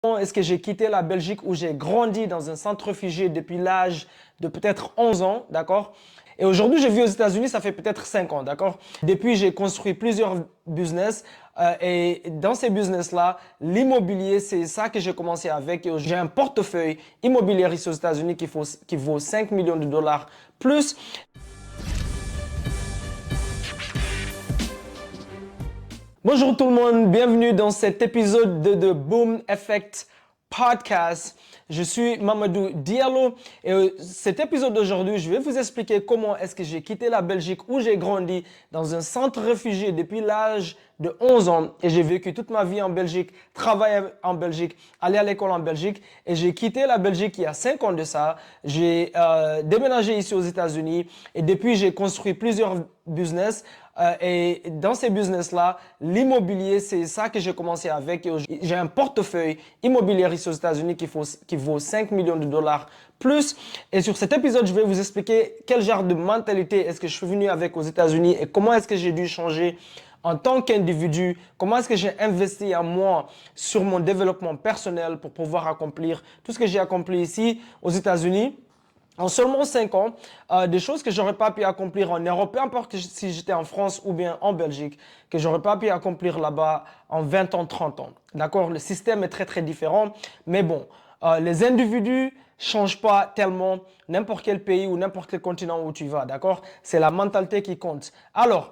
Comment est-ce que j'ai quitté la Belgique où j'ai grandi dans un centre réfugié depuis l'âge de peut-être 11 ans, d'accord? Et aujourd'hui, je vis aux États-Unis, ça fait peut-être 5 ans, d'accord? Depuis, j'ai construit plusieurs business et dans ces business-là, l'immobilier, c'est ça que j'ai commencé avec. Et j'ai un portefeuille immobilier ici aux États-Unis qui vaut 5 millions de dollars plus. Bonjour tout le monde, bienvenue dans cet épisode de Boom Effect Podcast. Je suis Mamadou Diallo et cet épisode d'aujourd'hui, je vais vous expliquer comment est-ce que j'ai quitté la Belgique où j'ai grandi dans un centre réfugié depuis l'âge de 11 ans et j'ai vécu toute ma vie en Belgique, travaillé en Belgique, allé à l'école en Belgique et j'ai quitté la Belgique il y a 5 ans de ça. J'ai déménagé ici aux États-Unis et depuis j'ai construit plusieurs business. Et dans ces business-là, l'immobilier, c'est ça que j'ai commencé avec. J'ai un portefeuille immobilier ici aux États-Unis qui vaut 5 millions de dollars plus. Et sur cet épisode, je vais vous expliquer quel genre de mentalité est-ce que je suis venu avec aux États-Unis et comment est-ce que j'ai dû changer en tant qu'individu, comment est-ce que j'ai investi en moi sur mon développement personnel pour pouvoir accomplir tout ce que j'ai accompli ici aux États-Unis. En seulement 5 ans, des choses que j'aurais pas pu accomplir en Europe, peu importe si j'étais en France ou bien en Belgique, que j'aurais pas pu accomplir là-bas en 20 ans, 30 ans. D'accord? Le système est très, très différent. Mais bon, les individus changent pas tellement n'importe quel pays ou n'importe quel continent où tu vas. D'accord? C'est la mentalité qui compte. Alors,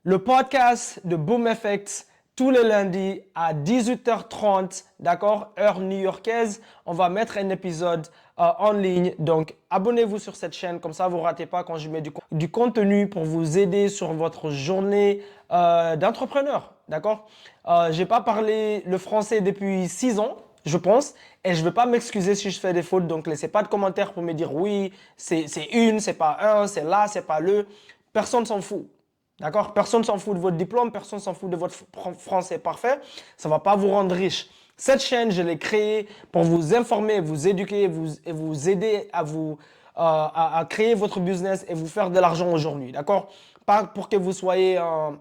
le podcast de Boom Effect, tous les lundis à 18h30, d'accord, heure new-yorkaise, on va mettre un épisode en ligne. Donc, abonnez-vous sur cette chaîne, comme ça vous ne ratez pas quand je mets du contenu pour vous aider sur votre journée d'entrepreneur, d'accord? Je n'ai pas parlé le français depuis 6 ans, je pense, et je ne vais pas m'excuser si je fais des fautes. Donc, laissez pas de commentaires pour me dire oui, c'est une, c'est pas un, c'est là, c'est pas le. Personne s'en fout. D'accord? Personne ne s'en fout de votre diplôme, personne ne s'en fout de votre français parfait. Ça ne va pas vous rendre riche. Cette chaîne, je l'ai créée pour vous informer, vous éduquer et vous aider à créer votre business et vous faire de l'argent aujourd'hui. D'accord? Pas pour que vous soyez un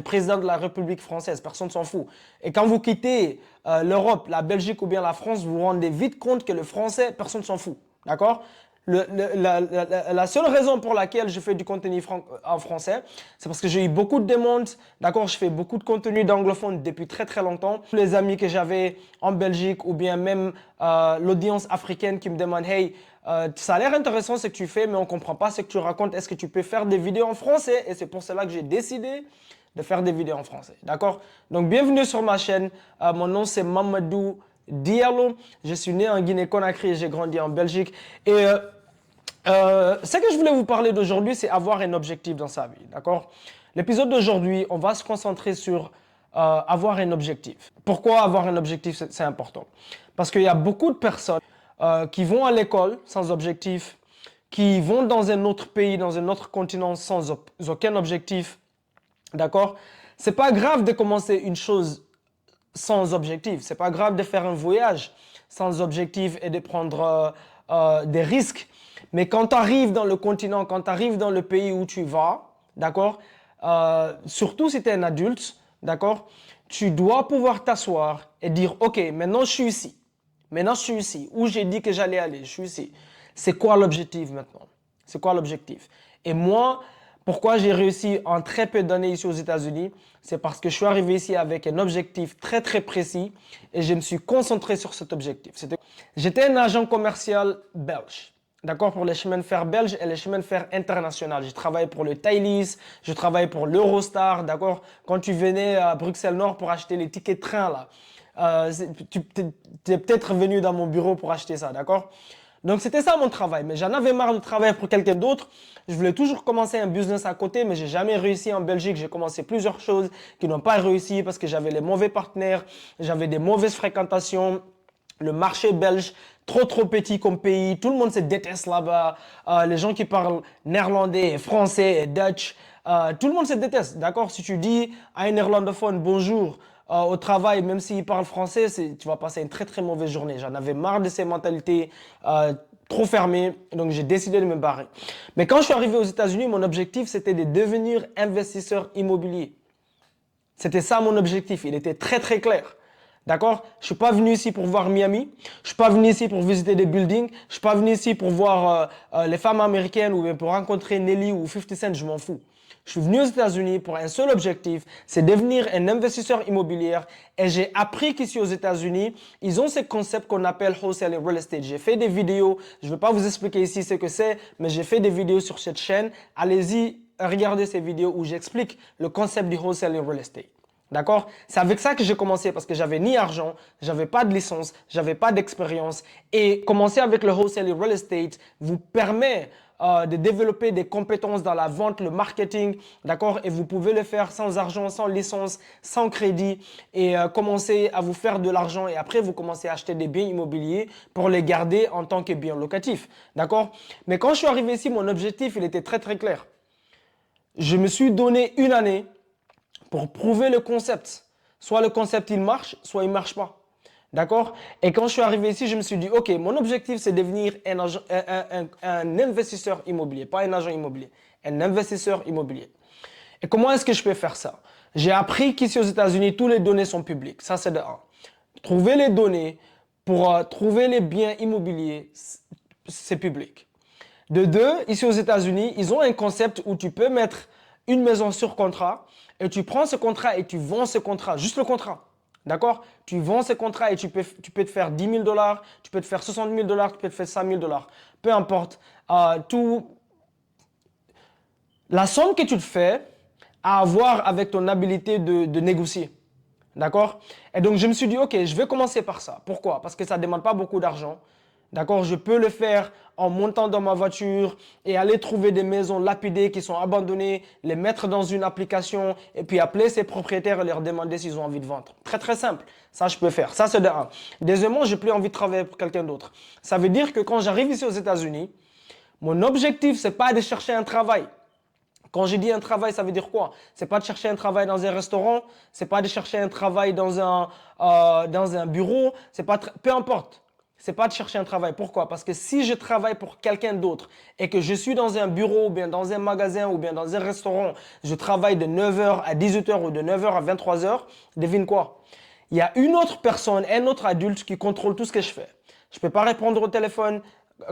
président de la République française, personne ne s'en fout. Et quand vous quittez l'Europe, la Belgique ou bien la France, vous vous rendez vite compte que le français, personne ne s'en fout. D'accord? La seule raison pour laquelle je fais du contenu en français, c'est parce que j'ai eu beaucoup de demandes. D'accord, je fais beaucoup de contenu d'anglophone depuis très très longtemps. Tous les amis que j'avais en Belgique ou bien même l'audience africaine qui me demande hey, ça a l'air intéressant ce que tu fais, mais on ne comprend pas ce que tu racontes. Est-ce que tu peux faire des vidéos en français? Et c'est pour cela que j'ai décidé de faire des vidéos en français. D'accord? Donc, bienvenue sur ma chaîne. Mon nom, c'est Mamadou Diallo. Je suis né en Guinée-Conakry et j'ai grandi en Belgique. Et ce que je voulais vous parler d'aujourd'hui, c'est avoir un objectif dans sa vie. D'accord? L'épisode d'aujourd'hui, on va se concentrer sur avoir un objectif. Pourquoi avoir un objectif, c'est important? Parce qu'il y a beaucoup de personnes qui vont à l'école sans objectif, qui vont dans un autre pays, dans un autre continent sans aucun objectif. D'accord? C'est pas grave de commencer une chose sans objectif. C'est pas grave de faire un voyage sans objectif et de prendre des risques. Mais quand tu arrives dans le continent, quand tu arrives dans le pays où tu vas, d'accord, surtout si tu es un adulte, d'accord, tu dois pouvoir t'asseoir et dire, OK, maintenant je suis ici. Maintenant je suis ici. Où j'ai dit que j'allais aller, je suis ici. C'est quoi l'objectif maintenant? C'est quoi l'objectif? Et moi, pourquoi j'ai réussi en très peu d'années ici aux États-Unis? C'est parce que je suis arrivé ici avec un objectif très très précis et je me suis concentré sur cet objectif. J'étais un agent commercial belge. D'accord, pour les chemins de fer belges et les chemins de fer internationaux. J'ai travaillé pour le Thalys, je travaillais pour l'Eurostar, d'accord. Quand tu venais à Bruxelles-Nord pour acheter les tickets de train, là, tu es peut-être venu dans mon bureau pour acheter ça, d'accord. Donc, c'était ça mon travail. Mais j'en avais marre de travailler pour quelqu'un d'autre. Je voulais toujours commencer un business à côté, mais j'ai jamais réussi en Belgique. J'ai commencé plusieurs choses qui n'ont pas réussi parce que j'avais les mauvais partenaires, j'avais des mauvaises fréquentations. Le marché belge, trop petit comme pays, tout le monde se déteste là-bas. Les gens qui parlent néerlandais, français et Dutch, tout le monde se déteste, d'accord? Si tu dis à un néerlandophone bonjour au travail, même s'il parle français, tu vas passer une très très mauvaise journée. J'en avais marre de ces mentalités trop fermées, donc j'ai décidé de me barrer. Mais quand je suis arrivé aux États-Unis, mon objectif c'était de devenir investisseur immobilier. C'était ça mon objectif, il était très très clair. D'accord? Je ne suis pas venu ici pour voir Miami. Je ne suis pas venu ici pour visiter des buildings. Je ne suis pas venu ici pour voir les femmes américaines ou bien pour rencontrer Nelly ou 50 Cent. Je m'en fous. Je suis venu aux États-Unis pour un seul objectif, c'est devenir un investisseur immobilier. Et j'ai appris qu'ici aux États-Unis, ils ont ce concept qu'on appelle wholesale real estate. J'ai fait des vidéos. Je ne vais pas vous expliquer ici ce que c'est, mais j'ai fait des vidéos sur cette chaîne. Allez-y, regardez ces vidéos où j'explique le concept du wholesale real estate. D'accord? C'est avec ça que j'ai commencé parce que j'avais ni argent, j'avais pas de licence, j'avais pas d'expérience. Et commencer avec le wholesale real estate vous permet de développer des compétences dans la vente, le marketing, d'accord? Et vous pouvez le faire sans argent, sans licence, sans crédit et commencer à vous faire de l'argent et après vous commencez à acheter des biens immobiliers pour les garder en tant que biens locatifs, d'accord? Mais quand je suis arrivé ici, mon objectif, il était très très clair. Je me suis donné une année pour prouver le concept. Soit le concept il marche, soit il ne marche pas. D'accord? Et quand je suis arrivé ici, je me suis dit, OK, mon objectif c'est devenir un investisseur immobilier, pas un agent immobilier, un investisseur immobilier. Et comment est-ce que je peux faire ça? J'ai appris qu'ici aux États-Unis, toutes les données sont publiques. Ça, c'est de 1. Trouver les données pour trouver les biens immobiliers, c'est public. De 2, ici aux États-Unis, ils ont un concept où tu peux mettre une maison sur contrat et tu prends ce contrat et tu vends ce contrat, juste le contrat. D'accord? Tu vends ce contrat et tu peux te faire 10 000 $, tu peux te faire 60 000 $, tu peux te faire 5 000 $. Peu importe. La somme que tu te fais a à voir avec ton habilité de négocier. D'accord? Et donc, je me suis dit, OK, je vais commencer par ça. Pourquoi? Parce que ça ne demande pas beaucoup d'argent. D'accord? Je peux le faire en montant dans ma voiture et aller trouver des maisons lapidées qui sont abandonnées, les mettre dans une application et puis appeler ces propriétaires et leur demander s'ils ont envie de vendre. Très, très simple. Ça, je peux faire. Ça, c'est de 1. Deuxièmement, je n'ai plus envie de travailler pour quelqu'un d'autre. Ça veut dire que quand j'arrive ici aux États-Unis, mon objectif, ce n'est pas de chercher un travail. Quand je dis un travail, ça veut dire quoi? C'est pas de chercher un travail dans un restaurant, c'est pas de chercher un travail dans un bureau, c'est pas peu importe. C'est pas de chercher un travail. Pourquoi? Parce que si je travaille pour quelqu'un d'autre et que je suis dans un bureau ou bien dans un magasin ou bien dans un restaurant, je travaille de 9h à 18h ou de 9h à 23h, devine quoi? Il y a une autre personne, un autre adulte qui contrôle tout ce que je fais. Je peux pas répondre au téléphone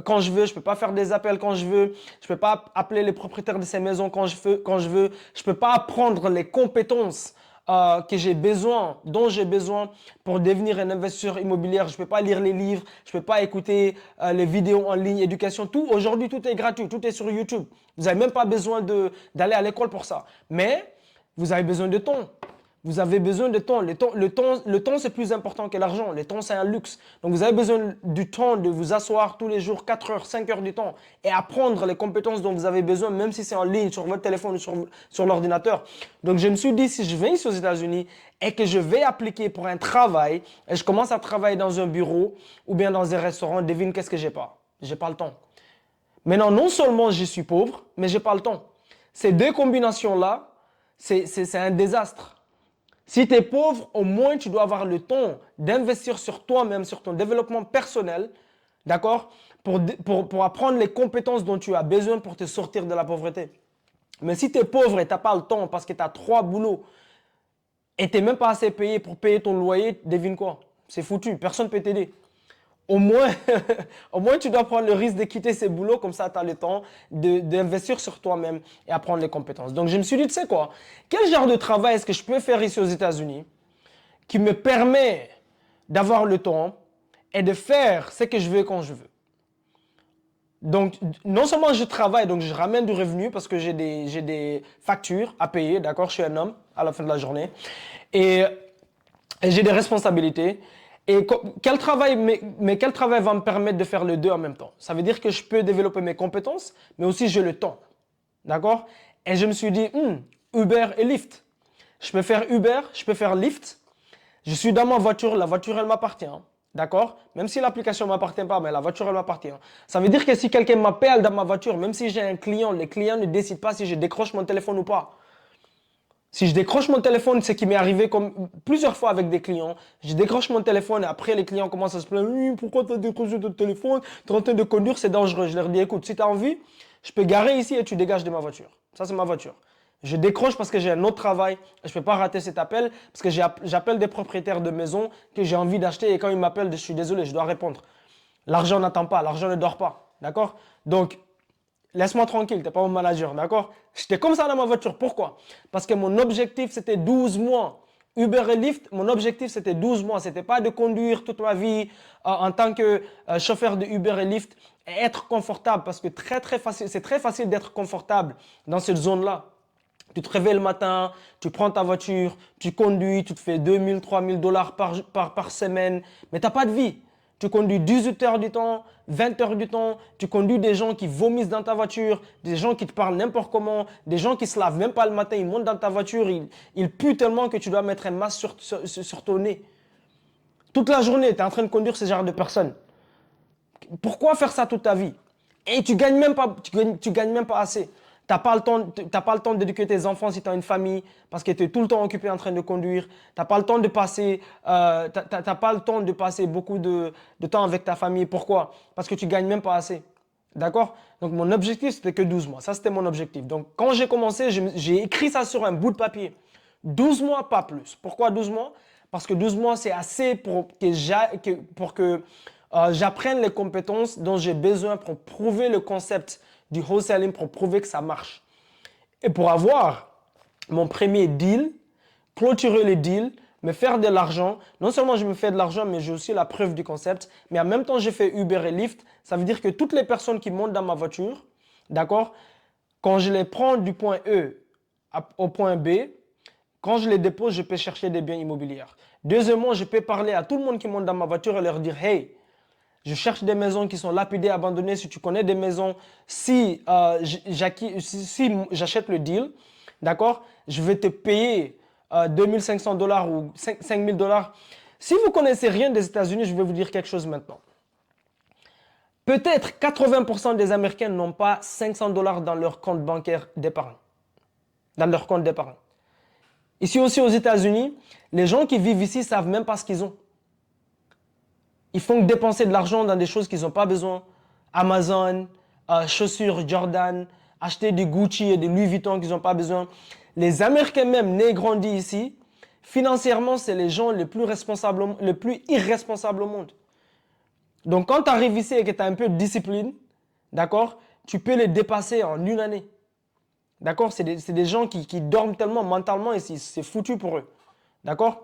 quand je veux, je peux pas faire des appels quand je veux, je peux pas appeler les propriétaires de ces maisons quand je veux, je peux pas apprendre les compétences que j'ai besoin, dont j'ai besoin pour devenir un investisseur immobilier. Je peux pas lire les livres, je peux pas écouter les vidéos en ligne, éducation, tout. Aujourd'hui, tout est gratuit, tout est sur YouTube. Vous n'avez même pas besoin d'aller à l'école pour ça. Mais vous avez besoin de temps. Vous avez besoin de temps. Le temps, c'est plus important que l'argent. Le temps, c'est un luxe. Donc, vous avez besoin du temps de vous asseoir tous les jours, 4 heures, 5 heures du temps et apprendre les compétences dont vous avez besoin, même si c'est en ligne, sur votre téléphone ou sur l'ordinateur. Donc, je me suis dit, si je viens ici aux États-Unis et que je vais appliquer pour un travail et je commence à travailler dans un bureau ou bien dans un restaurant, devine qu'est-ce que j'ai pas? J'ai pas le temps. Maintenant, non seulement je suis pauvre, mais j'ai pas le temps. Ces deux combinaisons-là, c'est un désastre. Si tu es pauvre, au moins tu dois avoir le temps d'investir sur toi-même, sur ton développement personnel, d'accord, pour apprendre les compétences dont tu as besoin pour te sortir de la pauvreté. Mais si tu es pauvre et tu n'as pas le temps parce que tu as 3 boulots et tu n'es même pas assez payé pour payer ton loyer, devine quoi? C'est foutu, personne ne peut t'aider. Au moins, au moins, tu dois prendre le risque de quitter ces boulots, comme ça tu as le temps d'investir sur toi-même et apprendre les compétences. Donc, je me suis dit, tu sais quoi, quel genre de travail est-ce que je peux faire ici aux États-Unis qui me permet d'avoir le temps et de faire ce que je veux quand je veux? Donc, non seulement je travaille, donc je ramène du revenu parce que j'ai des factures à payer, d'accord? Je suis un homme à la fin de la journée et j'ai des responsabilités. Et quel travail va me permettre de faire les deux en même temps? Ça veut dire que je peux développer mes compétences, mais aussi j'ai le temps. D'accord? Et je me suis dit, Uber et Lyft. Je peux faire Uber, je peux faire Lyft. Je suis dans ma voiture, la voiture, elle m'appartient. D'accord? Même si l'application ne m'appartient pas, mais la voiture, elle m'appartient. Ça veut dire que si quelqu'un m'appelle dans ma voiture, même si j'ai un client, les clients ne décident pas si je décroche mon téléphone ou pas. Si je décroche mon téléphone, c'est qui m'est arrivé comme plusieurs fois avec des clients. Je décroche mon téléphone et après les clients commencent à se plaindre. Oui, pourquoi tu as décroché ton téléphone? Tu es en train de conduire, c'est dangereux. Je leur dis, écoute, si tu as envie, je peux garer ici et tu dégages de ma voiture. Ça, c'est ma voiture. Je décroche parce que j'ai un autre travail. Je ne peux pas rater cet appel parce que j'appelle des propriétaires de maisons que j'ai envie d'acheter et quand ils m'appellent, je suis désolé, je dois répondre. L'argent n'attend pas, l'argent ne dort pas. D'accord? Donc, laisse-moi tranquille, tu n'es pas mon manager. D'accord? J'étais comme ça dans ma voiture. Pourquoi? Parce que mon objectif, c'était 12 mois. Uber et Lyft, mon objectif, c'était 12 mois. Ce n'était pas de conduire toute ma vie en tant que chauffeur de Uber et Lyft et être confortable parce que c'est très facile d'être confortable dans cette zone-là. Tu te réveilles le matin, tu prends ta voiture, tu conduis, tu te fais 2000, 3000 dollars par semaine, mais tu n'as pas de vie. Tu conduis 18 heures du temps, 20 heures du temps, tu conduis des gens qui vomissent dans ta voiture, des gens qui te parlent n'importe comment, des gens qui ne se lavent même pas le matin, ils montent dans ta voiture, ils puent tellement que tu dois mettre un masque sur ton nez. Toute la journée, tu es en train de conduire ce genre de personnes. Pourquoi faire ça toute ta vie? Et tu gagnes même pas, tu gagnes même pas assez. Tu n'as pas le temps d'éduquer tes enfants si tu as une famille parce que tu es tout le temps occupé en train de conduire. Tu n'as pas le temps de passer, beaucoup de temps avec ta famille. Pourquoi? Parce que tu ne gagnes même pas assez. D'accord? Donc mon objectif, c'était que 12 mois. Ça, c'était mon objectif. Donc quand j'ai commencé, j'ai écrit ça sur un bout de papier. 12 mois, pas plus. Pourquoi 12 mois? Parce que 12 mois, c'est assez pour que j'apprenne les compétences dont j'ai besoin pour prouver le concept du wholesaling, pour prouver que ça marche. Et pour avoir mon premier deal, clôturer les deals, me faire de l'argent, non seulement je me fais de l'argent, mais j'ai aussi la preuve du concept, mais en même temps, j'ai fait Uber et Lyft. Ça veut dire que toutes les personnes qui montent dans ma voiture, d'accord, quand je les prends du point E au point B, quand je les dépose, je peux chercher des biens immobiliers. Deuxièmement, je peux parler à tout le monde qui monte dans ma voiture et leur dire « Hey, je cherche des maisons qui sont lapidées, abandonnées. Si tu connais des maisons, si j'achète le deal, d'accord, je vais te payer 2500 dollars ou 5000 dollars. Si vous ne connaissez rien des États-Unis, je vais vous dire quelque chose maintenant. Peut-être 80% des Américains n'ont pas 500 dollars dans leur compte bancaire d'épargne. Dans leur compte d'épargne. Ici aussi aux États-Unis, les gens qui vivent ici ne savent même pas ce qu'ils ont. Ils font que dépenser de l'argent dans des choses qu'ils n'ont pas besoin. Amazon, chaussures Jordan, acheter du Gucci et des Louis Vuitton qu'ils n'ont pas besoin. Les Américains même, nés et grandis ici, financièrement, c'est les gens les plus irresponsables au monde. Donc, quand tu arrives ici et que tu as un peu de discipline, d'accord, tu peux les dépasser en une année. D'accord? C'est des gens qui dorment tellement mentalement ici, c'est foutu pour eux. D'accord?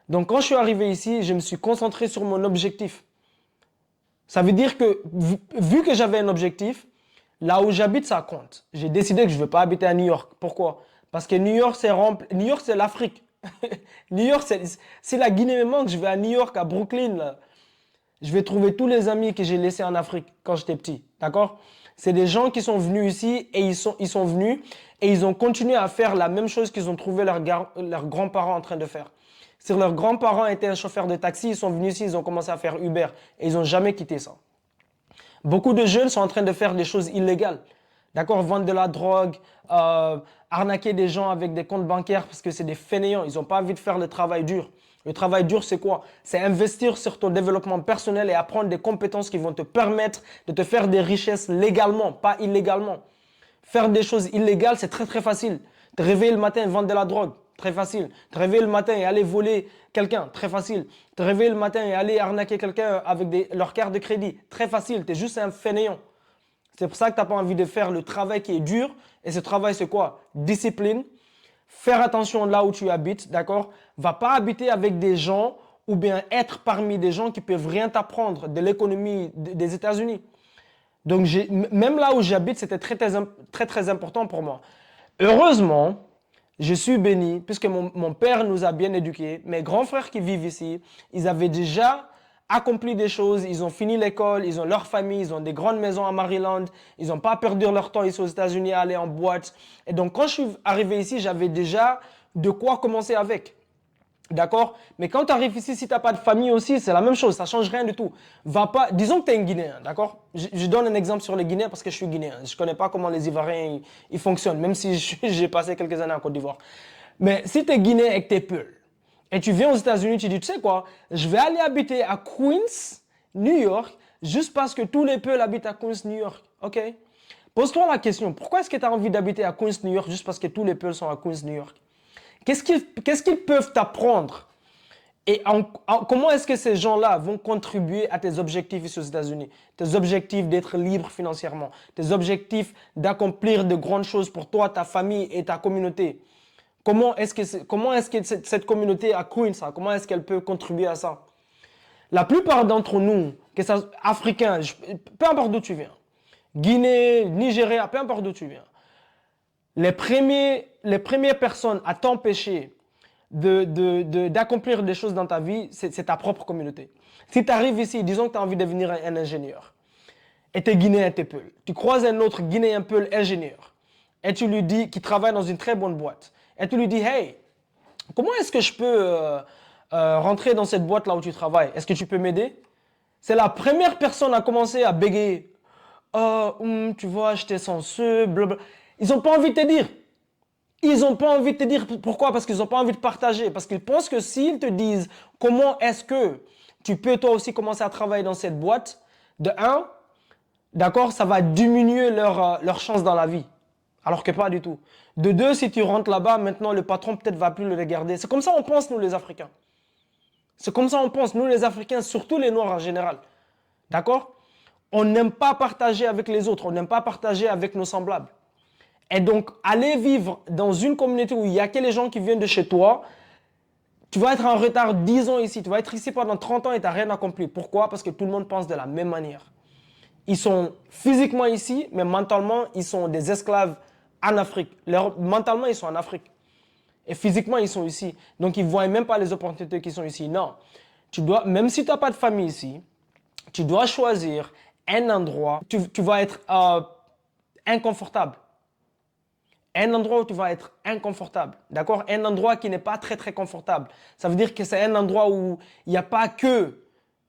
Donc, quand je suis arrivé ici, je me suis concentré sur mon objectif. Ça veut dire que, vu que j'avais un objectif, là où j'habite, ça compte. J'ai décidé que je ne veux pas habiter à New York. Pourquoi? Parce que New York, c'est l'Afrique. New York, c'est la Guinée me manque. Je vais à New York, à Brooklyn. Là. Je vais trouver tous les amis que j'ai laissés en Afrique quand j'étais petit. D'accord? C'est des gens qui sont venus ici et ils sont venus et ils ont continué à faire la même chose qu'ils ont trouvé leurs grands-parents en train de faire. Si leurs grands-parents étaient un chauffeur de taxi, ils sont venus ici, ils ont commencé à faire Uber et ils n'ont jamais quitté ça. Beaucoup de jeunes sont en train de faire des choses illégales. D'accord, vendre de la drogue, arnaquer des gens avec des comptes bancaires parce que c'est des fainéants. Ils n'ont pas envie de faire le travail dur. Le travail dur, c'est quoi? C'est investir sur ton développement personnel et apprendre des compétences qui vont te permettre de te faire des richesses légalement, pas illégalement. Faire des choses illégales, c'est très très facile. Te réveiller le matin et vendre de la drogue, très facile. Te réveiller le matin et aller voler quelqu'un, très facile. Te réveiller le matin et aller arnaquer quelqu'un avec leur carte de crédit, très facile. Tu es juste un fainéant. C'est pour ça que tu n'as pas envie de faire le travail qui est dur. Et ce travail, c'est quoi? Discipline. Faire attention là où tu habites, d'accord? Va pas habiter avec des gens ou bien être parmi des gens qui peuvent rien t'apprendre de l'économie des États-Unis. Donc, même là où j'habite, c'était très, très, très important pour moi. Heureusement, je suis béni puisque mon père nous a bien éduqués. Mes grands frères qui vivent ici, ils avaient déjà accompli des choses, ils ont fini l'école, ils ont leur famille, ils ont des grandes maisons à Maryland, ils n'ont pas perdu leur temps ici aux États-Unis à aller en boîte. Et donc, quand je suis arrivé ici, j'avais déjà de quoi commencer avec. D'accord? Mais quand tu arrives ici, si tu n'as pas de famille aussi, c'est la même chose, ça ne change rien du tout. Va pas, disons que tu es un Guinéen, d'accord? Je donne un exemple sur les Guinéens parce que je suis Guinéen. Je ne connais pas comment les Ivoiriens ils fonctionnent, même si j'ai passé quelques années en Côte d'Ivoire. Mais si tu es Guinéen et que tu es Peul, et tu viens aux États-Unis, tu dis, tu sais quoi, je vais aller habiter à Queens, New York, juste parce que tous les Peuls habitent à Queens, New York, ok? Pose-toi la question, pourquoi est-ce que tu as envie d'habiter à Queens, New York, juste parce que tous les Peuls sont à Queens, New York? Qu'est-ce qu'ils peuvent t'apprendre? Et comment est-ce que ces gens-là vont contribuer à tes objectifs ici aux États-Unis? Tes objectifs d'être libre financièrement, tes objectifs d'accomplir de grandes choses pour toi, ta famille et ta communauté. Comment est-ce que cette communauté à Queens, comment est-ce qu'elle peut contribuer à ça? La plupart d'entre nous, que ça Africains, peu importe d'où tu viens, Guinée, Nigeria, peu importe d'où tu viens, les premières personnes à t'empêcher d'accomplir des choses dans ta vie, c'est ta propre communauté. Si tu arrives ici, disons que tu as envie de devenir un ingénieur, et tu es Guinéen, tu es Peul, tu croises un autre Guinéen Peul ingénieur, et tu lui dis, qui travaille dans une très bonne boîte, et tu lui dis, hey, comment est-ce que je peux rentrer dans cette boîte là où tu travailles? Est-ce que tu peux m'aider? C'est la première personne à commencer à bégayer. Tu vois, j'étais censé, blablabla. Ils n'ont pas envie de te dire. Ils n'ont pas envie de te dire pourquoi? Parce qu'ils n'ont pas envie de partager. Parce qu'ils pensent que s'ils te disent comment est-ce que tu peux toi aussi commencer à travailler dans cette boîte, de un, d'accord, ça va diminuer leur chance dans la vie. Alors que pas du tout. De deux, si tu rentres là-bas, maintenant le patron peut-être va plus le regarder. C'est comme ça on pense nous les Africains. C'est comme ça on pense nous les Africains, surtout les Noirs en général. D'accord? On n'aime pas partager avec les autres, on n'aime pas partager avec nos semblables. Et donc, aller vivre dans une communauté où il n'y a que les gens qui viennent de chez toi, tu vas être en retard 10 ans ici, tu vas être ici pendant 30 ans et tu n'as rien accompli. Pourquoi? Parce que tout le monde pense de la même manière. Ils sont physiquement ici, mais mentalement, ils sont des esclaves en Afrique. Mentalement, ils sont en Afrique. Et physiquement, ils sont ici. Donc, ils ne voient même pas les opportunités qui sont ici. Non. Même si tu n'as pas de famille ici, tu dois choisir un endroit. Tu vas être inconfortable. Un endroit où tu vas être inconfortable, d'accord? Un endroit qui n'est pas très très confortable. Ça veut dire que c'est un endroit où il n'y a pas que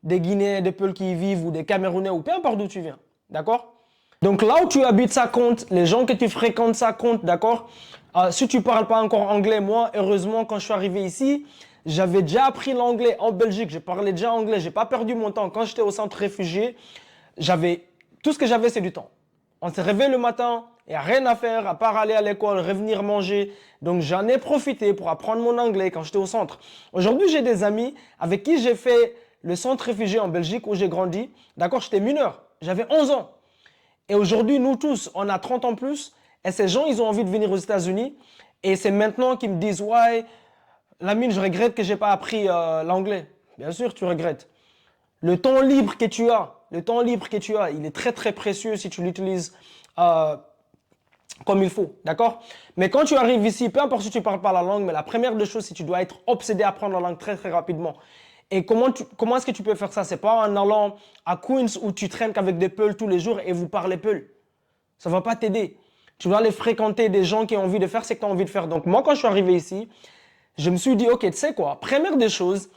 des Guinéens, des Peuls qui y vivent ou des Camerounais ou peu importe d'où tu viens, d'accord? Donc là où tu habites, ça compte. Les gens que tu fréquentes, ça compte, d'accord? Si tu ne parles pas encore anglais, moi, heureusement, quand je suis arrivé ici, j'avais déjà appris l'anglais en Belgique. Je parlais déjà anglais. Je n'ai pas perdu mon temps. Quand j'étais au centre réfugié, tout ce que j'avais, c'est du temps. On s'est réveillé le matin, il n'y a rien à faire à part aller à l'école, revenir manger. Donc j'en ai profité pour apprendre mon anglais quand j'étais au centre. Aujourd'hui, j'ai des amis avec qui j'ai fait le centre réfugié en Belgique où j'ai grandi. D'accord, j'étais mineur, j'avais 11 ans. Et aujourd'hui, nous tous, on a 30 ans plus. Et ces gens, ils ont envie de venir aux États-Unis. Et c'est maintenant qu'ils me disent, ouais, Lamine, je regrette que je n'ai pas appris l'anglais. Bien sûr, tu regrettes. Le temps libre que tu as, il est très très précieux si tu l'utilises comme il faut, d'accord? Mais quand tu arrives ici, peu importe si tu ne parles pas la langue, mais la première des choses, c'est que tu dois être obsédé à apprendre la langue très très rapidement. Et comment est-ce que tu peux faire ça? C'est pas en allant à Queens où tu traînes qu'avec des Peuls tous les jours et vous parlez Peul. Ça ne va pas t'aider. Tu dois aller fréquenter des gens qui ont envie de faire ce que tu as envie de faire. Donc moi, quand je suis arrivé ici, je me suis dit, ok, tu sais quoi? Première des choses,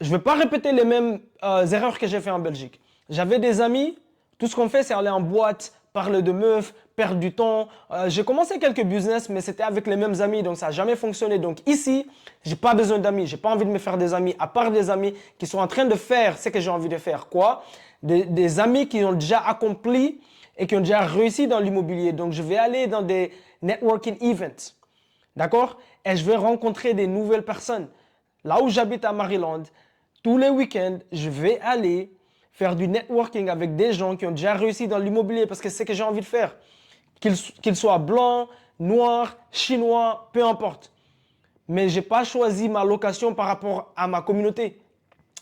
je ne vais pas répéter les mêmes erreurs que j'ai fait en Belgique. J'avais des amis, tout ce qu'on fait, c'est aller en boîte, parler de meufs, perdre du temps. J'ai commencé quelques business, mais c'était avec les mêmes amis, donc ça n'a jamais fonctionné. Donc ici, je n'ai pas besoin d'amis, je n'ai pas envie de me faire des amis, à part des amis qui sont en train de faire ce que j'ai envie de faire. Quoi? Des amis qui ont déjà accompli et qui ont déjà réussi dans l'immobilier. Donc je vais aller dans des networking events, d'accord? Et je vais rencontrer des nouvelles personnes. Là où j'habite à Maryland, tous les week-ends, je vais aller faire du networking avec des gens qui ont déjà réussi dans l'immobilier parce que c'est ce que j'ai envie de faire. Qu'ils soient blancs, noirs, chinois, peu importe. Mais je n'ai pas choisi ma location par rapport à ma communauté.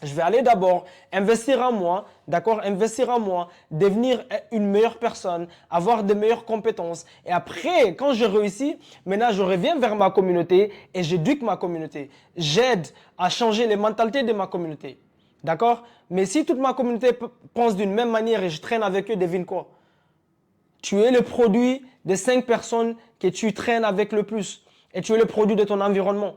Je vais aller d'abord investir en moi, d'accord? Investir en moi, devenir une meilleure personne, avoir de meilleures compétences. Et après, quand je réussis, maintenant je reviens vers ma communauté et j'éduque ma communauté. J'aide à changer les mentalités de ma communauté. D'accord? Mais si toute ma communauté pense d'une même manière et je traîne avec eux, devine quoi? Tu es le produit des 5 personnes que tu traînes avec le plus. Et tu es le produit de ton environnement.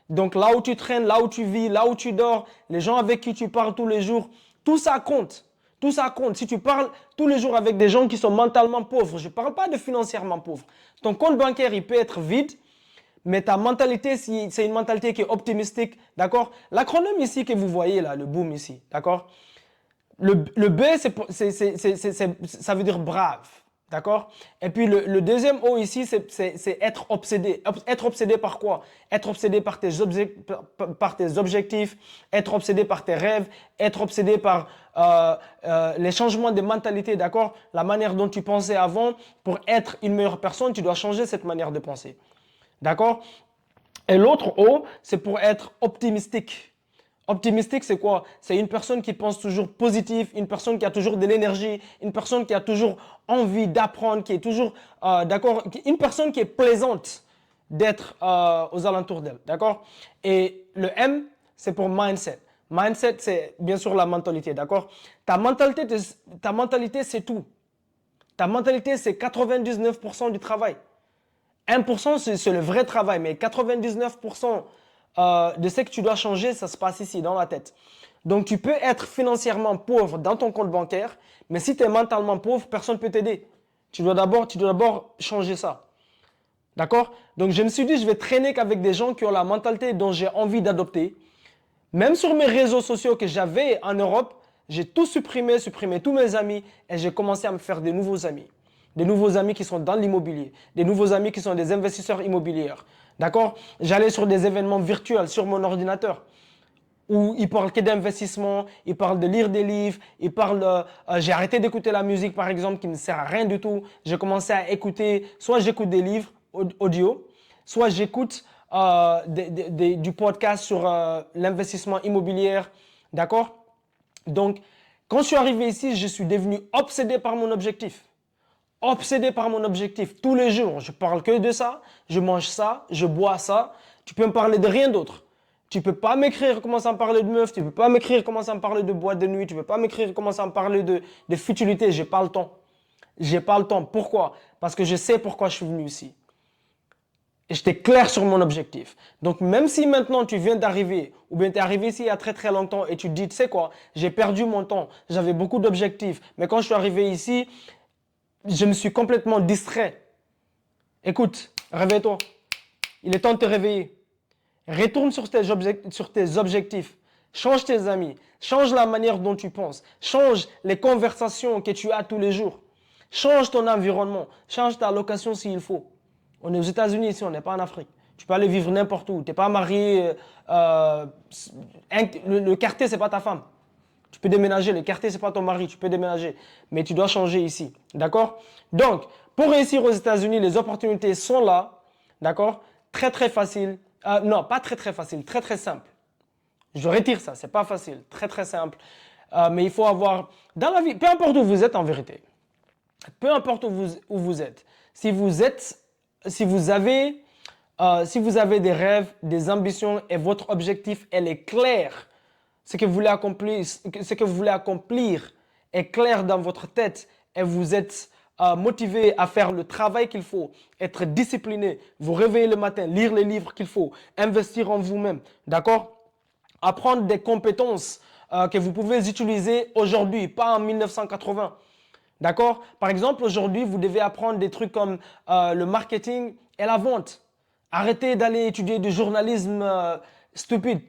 Donc là où tu traînes, là où tu vis, là où tu dors, les gens avec qui tu parles tous les jours, tout ça compte. Tout ça compte. Si tu parles tous les jours avec des gens qui sont mentalement pauvres, je ne parle pas de financièrement pauvres. Ton compte bancaire, il peut être vide, mais ta mentalité, c'est une mentalité qui est optimistique, d'accord? L'acronyme ici que vous voyez là, le BOOM ici, d'accord? Le B, ça veut dire brave, D'accord? Et puis le deuxième O ici, c'est être obsédé. Être obsédé par quoi? Être obsédé par par tes objectifs, être obsédé par tes rêves, être obsédé par les changements de mentalité, d'accord? La manière dont tu pensais avant, pour être une meilleure personne, tu dois changer cette manière de penser. D'accord? Et l'autre O, c'est pour être optimistique. Optimistique, c'est quoi? C'est une personne qui pense toujours positif, une personne qui a toujours de l'énergie, une personne qui a toujours envie d'apprendre, qui est toujours, d'accord, une personne qui est plaisante d'être aux alentours d'elle, d'accord? Et le M, c'est pour mindset. Mindset, c'est bien sûr la mentalité, d'accord? Ta mentalité, c'est tout. Ta mentalité, c'est 99% du travail. 1%, c'est le vrai travail, mais 99% de ce que tu dois changer, ça se passe ici, dans la tête. Donc, tu peux être financièrement pauvre dans ton compte bancaire, mais si tu es mentalement pauvre, personne ne peut t'aider. Tu dois d'abord changer ça. D'accord? Donc, je me suis dit, je vais traîner qu'avec des gens qui ont la mentalité dont j'ai envie d'adopter. Même sur mes réseaux sociaux que j'avais en Europe, j'ai tout supprimé tous mes amis et j'ai commencé à me faire des nouveaux amis. Des nouveaux amis qui sont dans l'immobilier, des nouveaux amis qui sont des investisseurs immobiliers. D'accord? J'allais sur des événements virtuels sur mon ordinateur où ils parlent que d'investissement, ils parlent de lire des livres, ils parlent. J'ai arrêté d'écouter la musique par exemple qui ne sert à rien du tout. J'ai commencé à écouter, soit j'écoute des livres audio, soit j'écoute du podcast sur l'investissement immobilier. D'accord? Donc, quand je suis arrivé ici, je suis devenu obsédé par mon objectif. Obsédé par mon objectif. Tous les jours, je parle que de ça, je mange ça, je bois ça. Tu peux me parler de rien d'autre. Tu peux pas m'écrire commencer à me parler de meuf, tu peux pas m'écrire commencer à me parler de boîte de nuit, tu peux pas m'écrire commencer à me parler de futilité. J'ai pas le temps. J'ai pas le temps. Pourquoi? Parce que je sais pourquoi je suis venu ici. Et j'étais clair sur mon objectif. Donc, même si maintenant tu viens d'arriver, ou bien tu es arrivé ici il y a très très longtemps et tu te dis, tu sais quoi, j'ai perdu mon temps, j'avais beaucoup d'objectifs, mais quand je suis arrivé ici, je me suis complètement distrait. Écoute, réveille-toi. Il est temps de te réveiller. Retourne sur tes objectifs. Change tes amis. Change la manière dont tu penses. Change les conversations que tu as tous les jours. Change ton environnement. Change ta location s'il faut. On est aux États-Unis ici, on n'est pas en Afrique. Tu peux aller vivre n'importe où. Tu n'es pas marié. Le quartier, ce n'est pas ta femme. Tu peux déménager. Le quartier, ce n'est pas ton mari. Tu peux déménager. Mais tu dois changer ici. D'accord? Donc, pour réussir aux États-Unis, les opportunités sont là. D'accord? Très, très facile. Non, pas très, très facile. Très, très simple. Je retire ça. C'est pas facile. Très, très simple. Mais il faut avoir... Dans la vie, peu importe où vous êtes en vérité. Peu importe où vous êtes. Si vous avez des rêves, des ambitions et votre objectif, elle est claire, ce que vous voulez accomplir est clair dans votre tête et vous êtes motivé à faire le travail qu'il faut, être discipliné, vous réveiller le matin, lire les livres qu'il faut, investir en vous-même, d'accord? Apprendre des compétences que vous pouvez utiliser aujourd'hui, pas en 1980. D'accord? Par exemple, aujourd'hui, vous devez apprendre des trucs comme le marketing et la vente. Arrêtez d'aller étudier du journalisme stupide.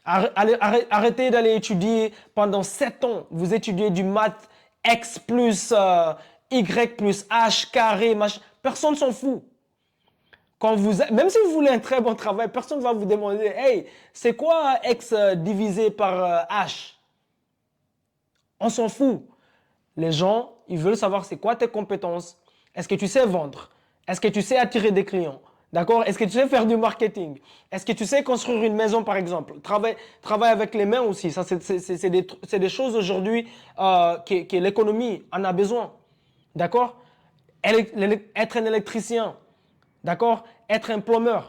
Arrêtez d'aller étudier pendant 7 ans. Vous étudiez du maths X plus Y plus H carré, machin. Personne s'en fout. Même si vous voulez un très bon travail, personne ne va vous demander, hey, c'est quoi X divisé par H? On s'en fout. Les gens, ils veulent savoir c'est quoi tes compétences. Est-ce que tu sais vendre? Est-ce que tu sais attirer des clients? D'accord? Est-ce que tu sais faire du marketing? Est-ce que tu sais construire une maison, par exemple? Travaille avec les mains aussi. Ça, c'est des choses aujourd'hui que l'économie en a besoin. D'accord? Être un électricien. D'accord? Être un plombier.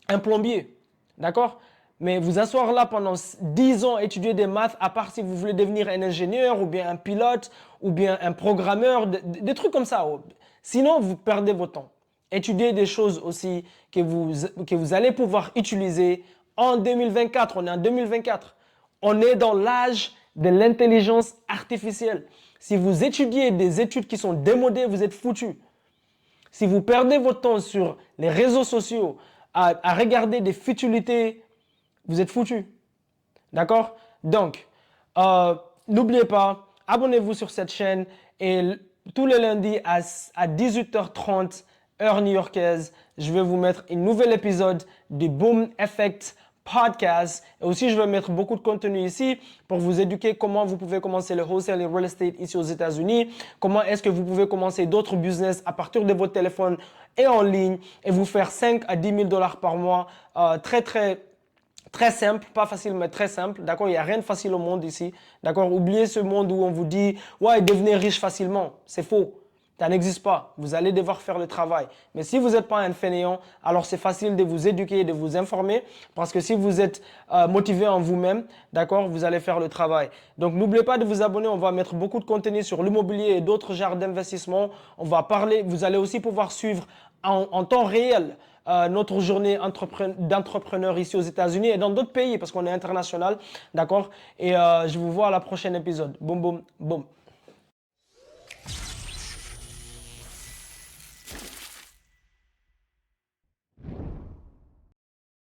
Un plombier. D'accord? Mais vous asseoir là pendant 10 ans, étudier des maths, à part si vous voulez devenir un ingénieur ou bien un pilote ou bien un programmeur, des trucs comme ça. Sinon, vous perdez votre temps. Étudiez des choses aussi que vous allez pouvoir utiliser en 2024. On est en 2024. On est dans l'âge de l'intelligence artificielle. Si vous étudiez des études qui sont démodées, vous êtes foutus. Si vous perdez votre temps sur les réseaux sociaux à regarder des futilités, vous êtes foutus. D'accord? Donc, n'oubliez pas, abonnez-vous sur cette chaîne et tous les lundis à 18h30, heure new-yorkaise, je vais vous mettre un nouvel épisode du Boom Effect Podcast. Et aussi, je vais mettre beaucoup de contenu ici pour vous éduquer comment vous pouvez commencer le wholesale et real estate ici aux États-Unis. Comment est-ce que vous pouvez commencer d'autres business à partir de votre téléphone et en ligne et vous faire 5 à 10 000 dollars par mois. Très simple, pas facile, mais très simple. D'accord, il n'y a rien de facile au monde ici. D'accord, oubliez ce monde où on vous dit, ouais, devenez riche facilement. C'est faux. Ça n'existe pas. Vous allez devoir faire le travail. Mais si vous n'êtes pas un fainéant, alors c'est facile de vous éduquer, de vous informer. Parce que si vous êtes motivé en vous-même, d'accord, vous allez faire le travail. Donc, n'oubliez pas de vous abonner. On va mettre beaucoup de contenu sur l'immobilier et d'autres genres d'investissement. On va parler. Vous allez aussi pouvoir suivre en temps réel notre journée d'entrepreneur ici aux États-Unis et dans d'autres pays parce qu'on est international. D'accord? Et je vous vois à la prochaine épisode. Boum, boum, boum.